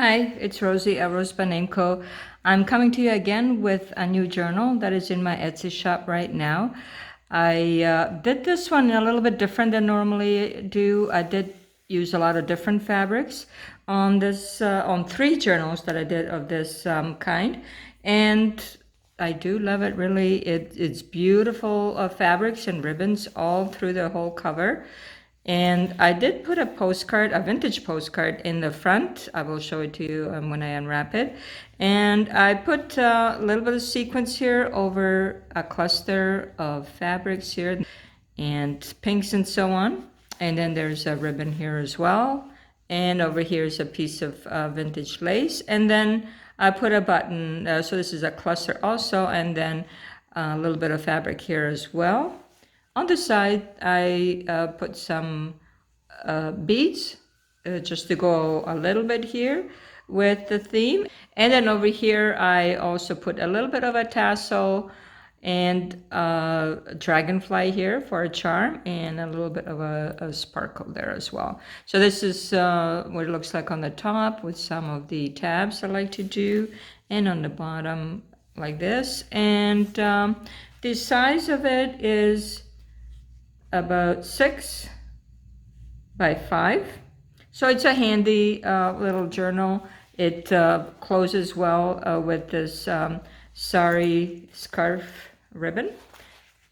Hi, it's Rosie at RoseByNameCo. I'm coming to you again with a new journal that is in my Etsy shop right now. I did this one a little bit different than normally do. I did use a lot of different fabrics on this on 3 journals that I did of this kind, and I do love it. Really, it's beautiful fabrics and ribbons all through the whole cover. And I did put a postcard, a vintage postcard in the front. I will show it to you when I unwrap it. And I put a little bit of sequins here over a cluster of fabrics here and pinks and so on. And then there's a ribbon here as well. And over here is a piece of vintage lace. And then I put a button, so this is a cluster also, and then a little bit of fabric here as well. On the side, I put some beads just to go a little bit here with the theme. And then over here, I also put a little bit of a tassel and a dragonfly here for a charm, and a little bit of a sparkle there as well. So this is what it looks like on the top with some of the tabs I like to do, and on the bottom like this. And the size of it is about 6 by 5. So it's a handy little journal. It closes well with this sari scarf ribbon.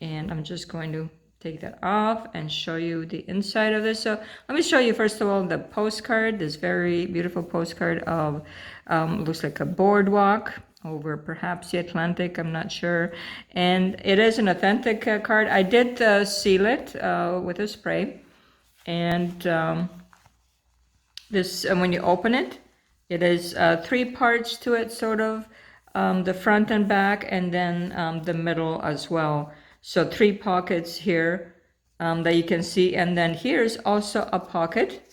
And I'm just going to take that off and show you the inside of this. So let me show you first of all the postcard, this very beautiful postcard of, looks like a boardwalk over perhaps the Atlantic, I'm not sure. And it is an authentic card. I did seal it with a spray. And this, when you open it, it is 3 parts to it, sort of, the front and back, and then the middle as well. So 3 pockets here that you can see. And then here's also a pocket,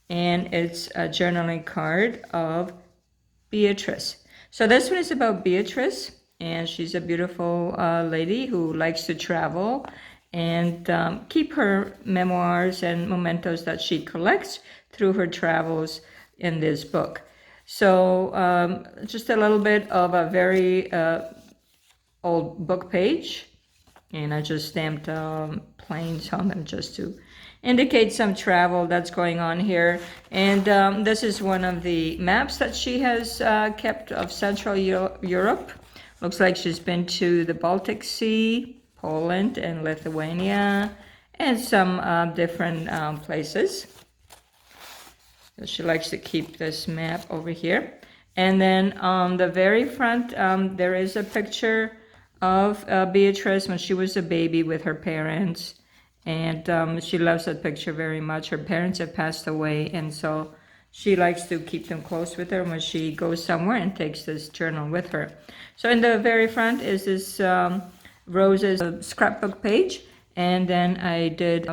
and it's a journaling card of Beatrice. So this one is about Beatrice, and she's a beautiful lady who likes to travel and keep her memoirs and mementos that she collects through her travels in this book. So just a little bit of a very old book page, and I just stamped planes on them just to indicate some travel that's going on here. And this is one of the maps that she has kept of Central Europe. Looks like she's been to the Baltic Sea, Poland, and Lithuania, and some different places. So she likes to keep this map over here. And then on the very front, there is a picture of Beatrice when she was a baby with her parents. And she loves that picture very much. Her parents have passed away, and so she likes to keep them close with her when she goes somewhere and takes this journal with her. So in the very front is this Rose's scrapbook page, and then I did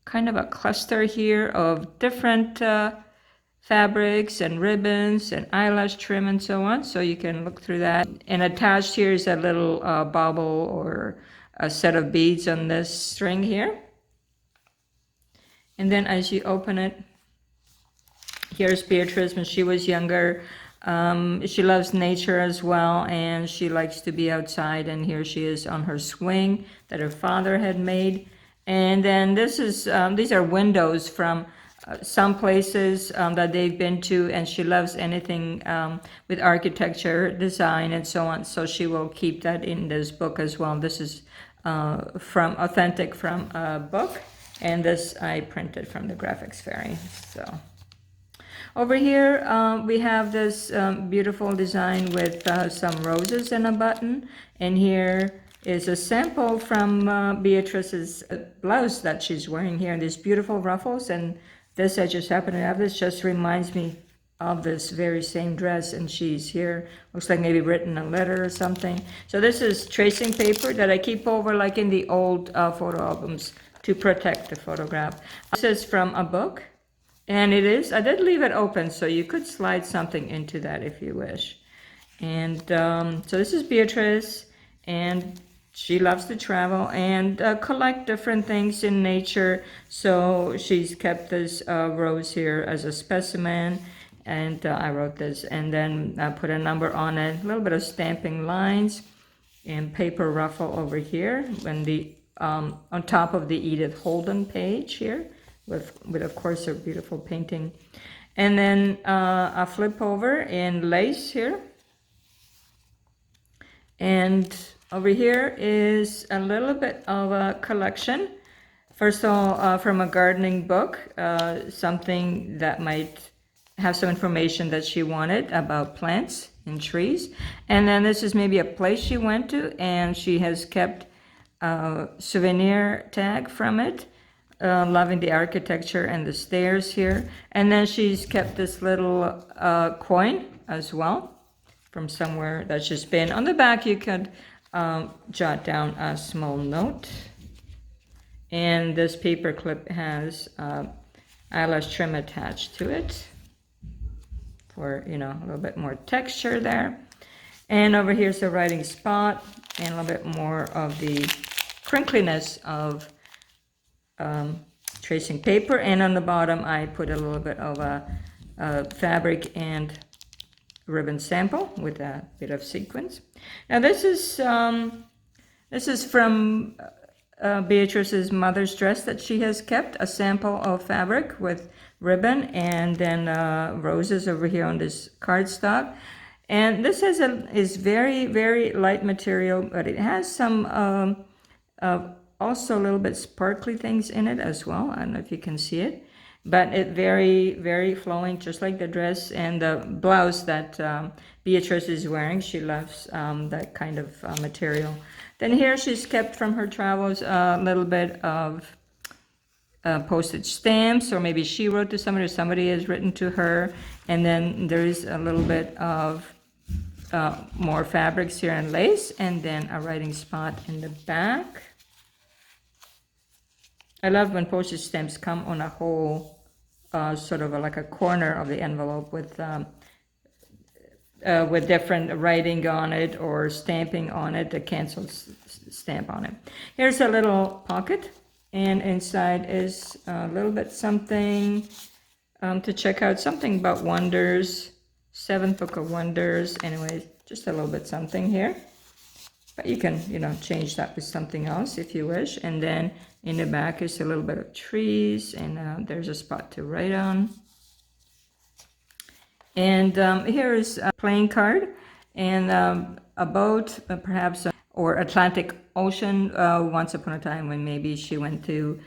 kind of a cluster here of different fabrics and ribbons and eyelash trim and so on, so you can look through that. And attached here is a little bauble or a set of beads on this string here. And then as you open it, here's Beatrice when she was younger. She loves nature as well, and she likes to be outside, and here she is on her swing that her father had made. And then this is these are windows from some places that they've been to, and she loves anything with architecture, design, and so on. So she will keep that in this book as well. This is from authentic from a book, and this I printed from the Graphics Fairy. So over here we have this beautiful design with some roses and a button, and here is a sample from Beatrice's blouse that she's wearing here, and these beautiful ruffles. And this, I just happen to have this, just reminds me of this very same dress, and she's here, looks like maybe written a letter or something. So this is tracing paper that I keep over like in the old photo albums to protect the photograph. This is from a book, and it is, I did leave it open, so you could slide something into that if you wish. And so this is Beatrice, and she loves to travel and collect different things in nature. So she's kept this rose here as a specimen. And I wrote this, and then I put a number on it, a little bit of stamping lines, and paper ruffle over here when the on top of the Edith Holden page here, with of course a beautiful painting. And then a flip over in lace here. And over here is a little bit of a collection. First of all, from a gardening book, something that might have some information that she wanted about plants and trees. And then this is maybe a place she went to, and she has kept a souvenir tag from it, loving the architecture and the stairs here. And then she's kept this little coin as well from somewhere that she's been. On the back you could jot down a small note. And this paper clip has eyelash trim attached to it for, you know, a little bit more texture there. And over here's the writing spot and a little bit more of the crinkliness of tracing paper. And on the bottom I put a little bit of a fabric and ribbon sample with a bit of sequins. Now this is from Beatrice's mother's dress that she has kept, a sample of fabric with ribbon, and then roses over here on this cardstock. And this is very, very light material, but it has some also a little bit sparkly things in it as well. I don't know if you can see it, but it very, very flowing, just like the dress and the blouse that Beatrice is wearing. She loves that kind of material. Then here she's kept from her travels a little bit of postage stamps, or maybe she wrote to somebody or somebody has written to her. And then there's a little bit of more fabrics here and lace, and then a writing spot in the back. I love when postage stamps come on a whole sort of like a corner of the envelope with different writing on it or stamping on it, the cancel stamp on it. Here's a little pocket, and inside is a little bit something to check out, something about wonders, 7th book of wonders. Anyway, just a little bit something here, but you can, you know, change that with something else if you wish. And then in the back is a little bit of trees, and there's a spot to write on. And here is a playing card, and a boat, perhaps, or Atlantic Ocean, once upon a time when maybe she went to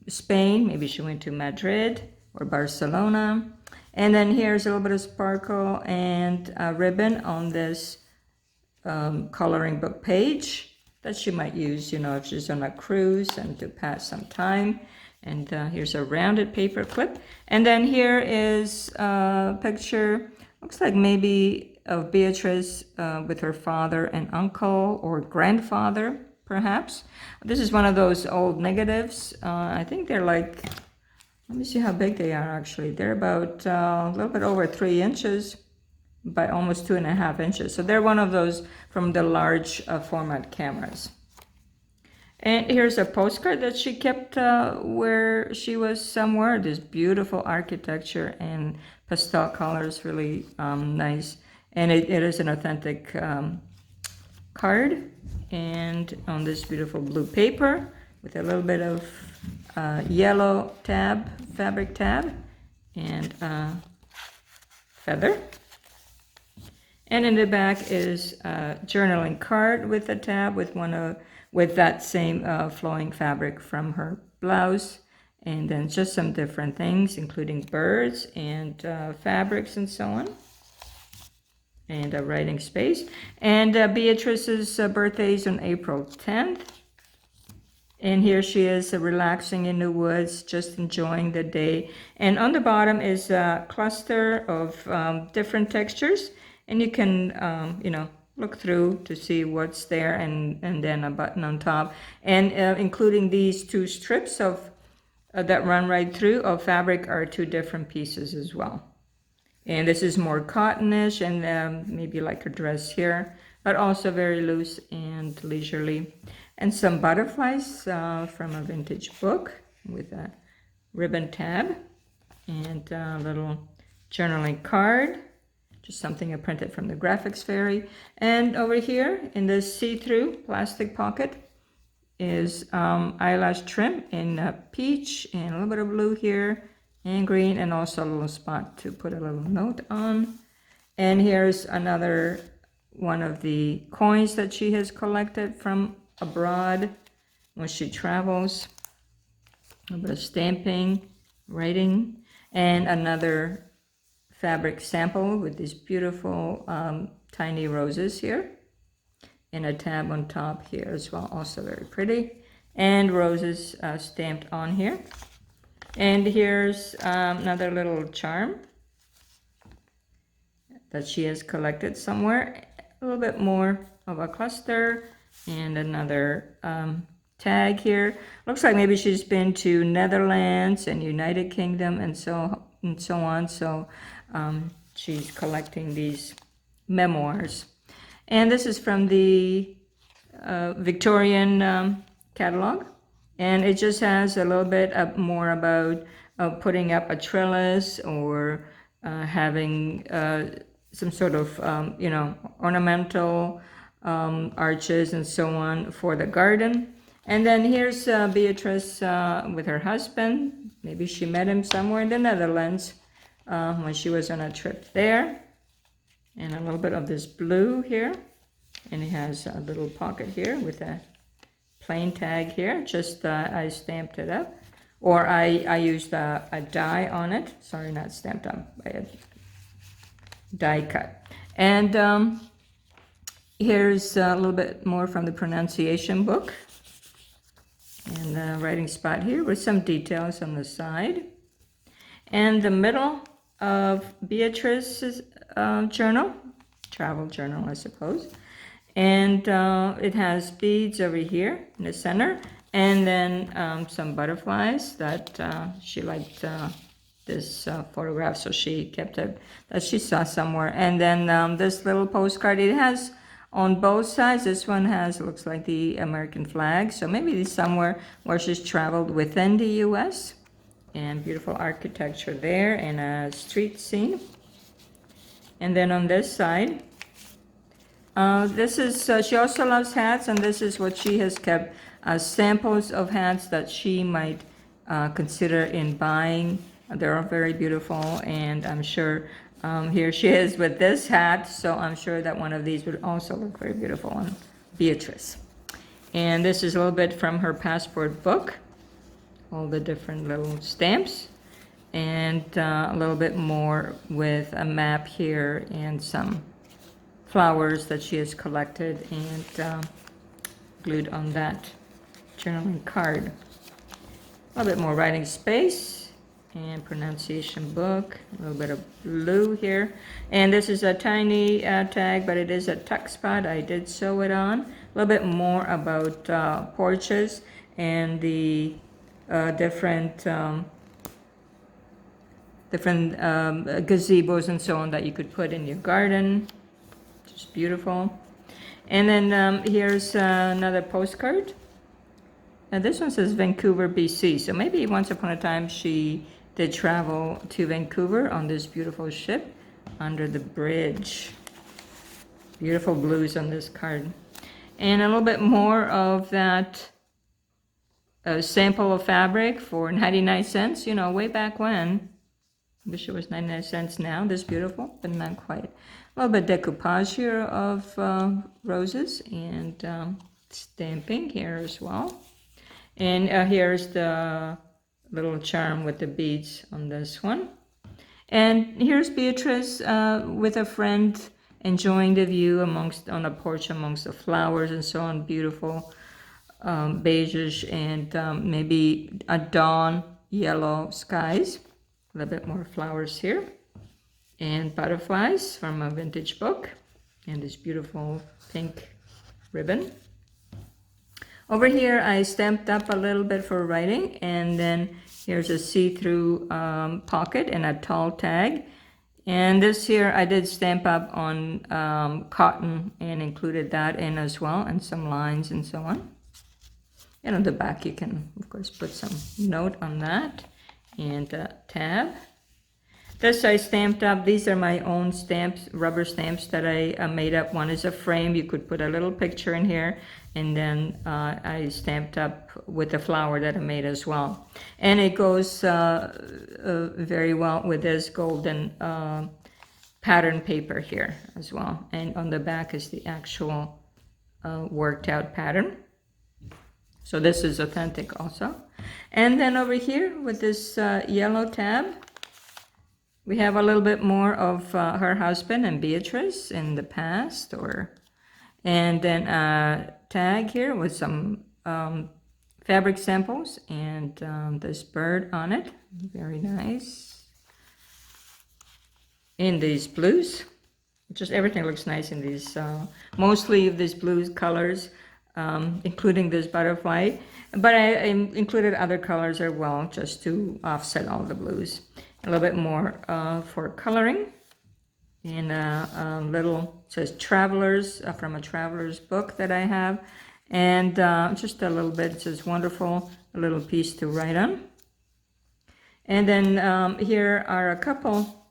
Spain, maybe she went to Madrid or Barcelona. And then here's a little bit of sparkle and a ribbon on this coloring book page that she might use, you know, if she's on a cruise and to pass some time. And here's a rounded paper clip. And then here is a picture, looks like maybe of Beatrice with her father and uncle or grandfather, perhaps. This is one of those old negatives. I think they're like, let me see how big they are actually. They're about a little bit over 3 inches by almost 2.5 inches. So they're one of those from the large format cameras. And here's a postcard that she kept where she was somewhere. This beautiful architecture and pastel colors, really nice. And it is an authentic card, and on this beautiful blue paper with a little bit of yellow tab, fabric tab, and feather. And in the back is a journaling card with a tab with that same flowing fabric from her blouse, and then just some different things, including birds and fabrics and so on, and a writing space. And Beatrice's birthday is on April 10th. And here she is relaxing in the woods, just enjoying the day. And on the bottom is a cluster of different textures, and you can, you know, look through to see what's there, and then a button on top, and including these 2 strips of that run right through of fabric are 2 different pieces as well. And this is more cottonish and maybe like a dress here, but also very loose and leisurely. And some butterflies from a vintage book with a ribbon tab, and a little journaling card, just something I printed from the Graphics Fairy. And over here in this see-through plastic pocket is eyelash trim in peach and a little bit of blue here and green, and also a little spot to put a little note on. And here's another one of the coins that she has collected from abroad when she travels. A little bit of stamping, writing, and another fabric sample with these beautiful tiny roses here, and a tab on top here as well, also very pretty, and roses stamped on here. And here's another little charm that she has collected somewhere, a little bit more of a cluster, and another tag here. Looks like maybe she's been to Netherlands and United Kingdom and so on. So she's collecting these memoirs. And this is from the Victorian catalog. And it just has a little bit more about putting up a trellis or having some sort of, ornamental arches and so on for the garden. And then here's Beatrice with her husband. Maybe she met him somewhere in the Netherlands when she was on a trip there. And a little bit of this blue here. And it has a little pocket here with a plain tag here. Just I stamped it up. Or I used a die on it. Sorry, not stamped up, by a die cut. And here's a little bit more from the pronunciation book. And the writing spot here with some details on the side. And the middle of Beatrice's journal, travel journal, I suppose. And it has beads over here in the center. And then some butterflies that she liked this photograph, so she kept it, that she saw somewhere. And then this little postcard, it has on both sides, this one has, looks like the American flag. So maybe it's somewhere where she's traveled within the US. And beautiful architecture there and a street scene. And then on this side, this is, she also loves hats, and this is what she has kept, samples of hats that she might consider in buying. They're all very beautiful, and I'm sure here she is with this hat, so I'm sure that one of these would also look very beautiful on Beatrice. And this is a little bit from her passport book, all the different little stamps, and a little bit more with a map here and some flowers that she has collected and glued on that journaling card. A little bit more writing space and pronunciation book, a little bit of blue here. And this is a tiny tag, but it is a tuck spot. I did sew it on. A little bit more about porches and the different gazebos and so on that you could put in your garden. Just beautiful. And then here's another postcard. And this one says Vancouver, BC. So maybe once upon a time she did travel to Vancouver on this beautiful ship under the bridge. Beautiful blues on this card. And a little bit more of that sample of fabric for 99 cents, way back when. I wish it was 99 cents now. This beautiful, but not quite. A little bit decoupage here of roses and stamping here as well. And here's the little charm with the beads on this one. And here's Beatrice with a friend enjoying the view on a porch amongst the flowers and so on. Beautiful beige and maybe a dawn yellow skies. A little bit more flowers here. And butterflies from a vintage book. And this beautiful pink ribbon. Over here, I stamped up a little bit for writing, and then here's a see-through pocket and a tall tag. And this here, I did stamp up on cotton and included that in as well, and some lines and so on. And on the back, you can, of course, put some note on that and a tab. This I stamped up. These are my own stamps, rubber stamps that I made up. One is a frame. You could put a little picture in here. And then I stamped up with the flower that I made as well. And it goes very well with this golden pattern paper here as well. And on the back is the actual worked out pattern. So this is authentic also. And then over here with this yellow tab, we have a little bit more of her husband and Beatrice in the past, and then a tag here with some fabric samples and this bird on it. Very nice. In these blues, just everything looks nice in these, mostly these blue colors, including this butterfly. But I included other colors as well, just to offset all the blues. A little bit more for coloring. And a little, it says Travelers, from a traveler's book that I have. And just a little bit, it says wonderful, a little piece to write on. And then here are a couple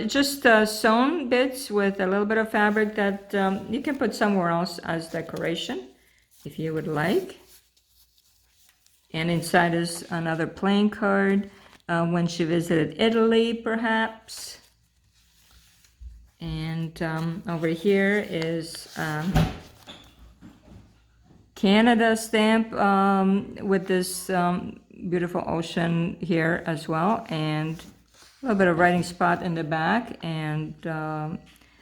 just sewn bits with a little bit of fabric that you can put somewhere else as decoration if you would like. And inside is another playing card, when she visited Italy perhaps. And over here is Canada stamp with this beautiful ocean here as well, and a little bit of writing spot in the back, and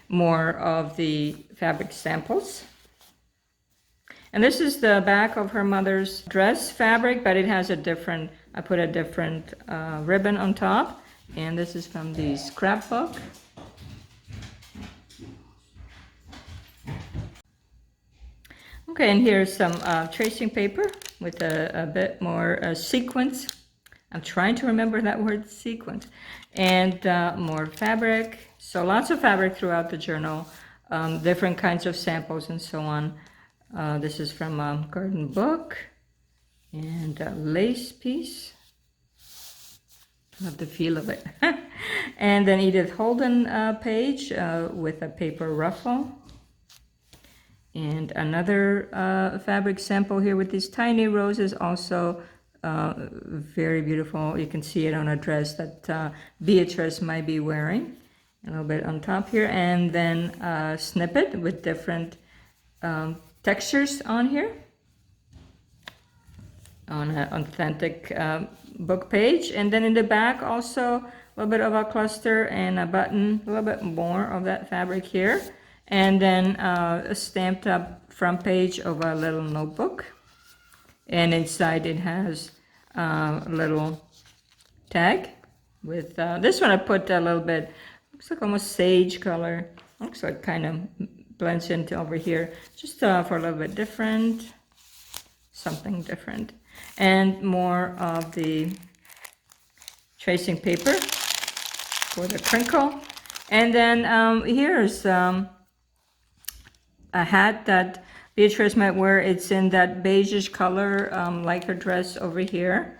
more of the fabric samples. And this is the back of her mother's dress fabric, but it has a different, I put a different ribbon on top. And this is from the scrapbook. Okay, and here's some tracing paper with a bit more sequins. I'm trying to remember that word, sequins. And more fabric. So lots of fabric throughout the journal, different kinds of samples and so on. This is from a garden book, and a lace piece. Love the feel of it. And then Edith Holden page with a paper ruffle. And another fabric sample here with these tiny roses, also very beautiful. You can see it on a dress that Beatrice might be wearing. A little bit on top here, and then a snippet with different textures on here. On an authentic book page. And then in the back also a little bit of a cluster and a button, a little bit more of that fabric here. And then a stamped up front page of a little notebook. And inside it has a little tag with, this one I put a little bit, looks like almost sage color. Looks like kind of blends into over here. Just for a little bit different, something different. And more of the tracing paper for the crinkle. And then here's a hat that Beatrice might wear. It's in that beigeish color, like her dress over here.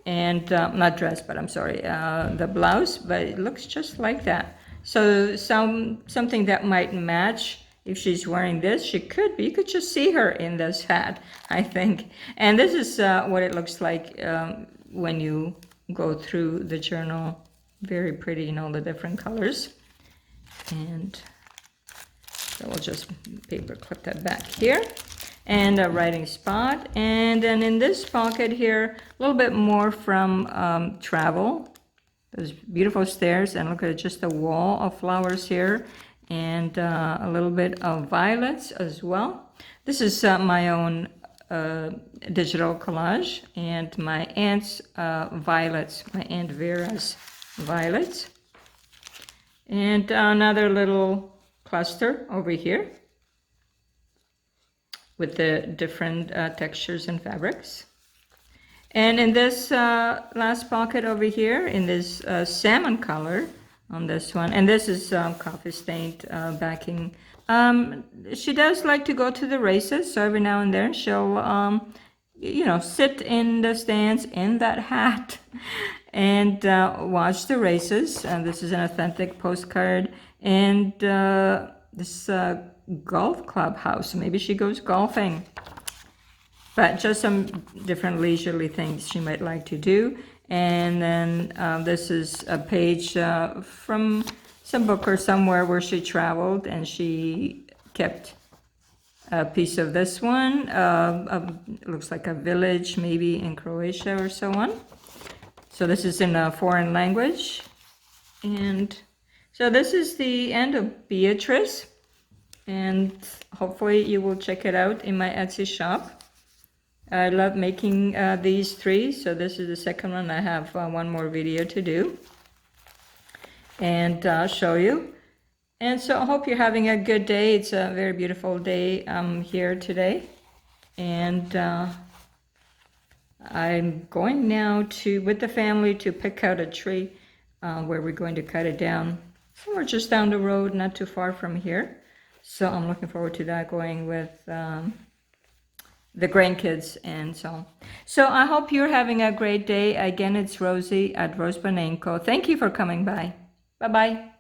And not dress, but I'm sorry, the blouse, but it looks just like that. So something that might match. If she's wearing this, she could be. You could just see her in this hat, I think. And this is what it looks like when you go through the journal. Very pretty in all the different colors. And so we'll just paper clip that back here. And a writing spot. And then in this pocket here, a little bit more from travel. Those beautiful stairs. And look at just a wall of flowers here. And a little bit of violets as well. This is my own digital collage, and my aunt's violets, my Aunt Vera's violets. And another little cluster over here with the different textures and fabrics. And in this last pocket over here, in this salmon color, on this one, and this is coffee stained backing. She does like to go to the races, so every now and then she'll you know, sit in the stands in that hat and watch the races. And this is an authentic postcard. And this golf clubhouse. Maybe she goes golfing. But just some different leisurely things she might like to do. And then this is a page from some book or somewhere where she traveled, and she kept a piece of this one. Looks like a village, maybe in Croatia or so on. So this is in a foreign language. And so this is the end of Beatrice. And hopefully you will check it out in my Etsy shop. I love making these three. So this is the second one. I have one more video to do and show you. And so I hope you're having a good day. It's a very beautiful day here today. And I'm going now with the family to pick out a tree where we're going to cut it down. Somewhere just down the road, not too far from here. So I'm looking forward to that, going with the grandkids and so on. So I hope you're having a great day. Again, it's Rosie at RoseByNameCo. Thank you for coming by. Bye-bye.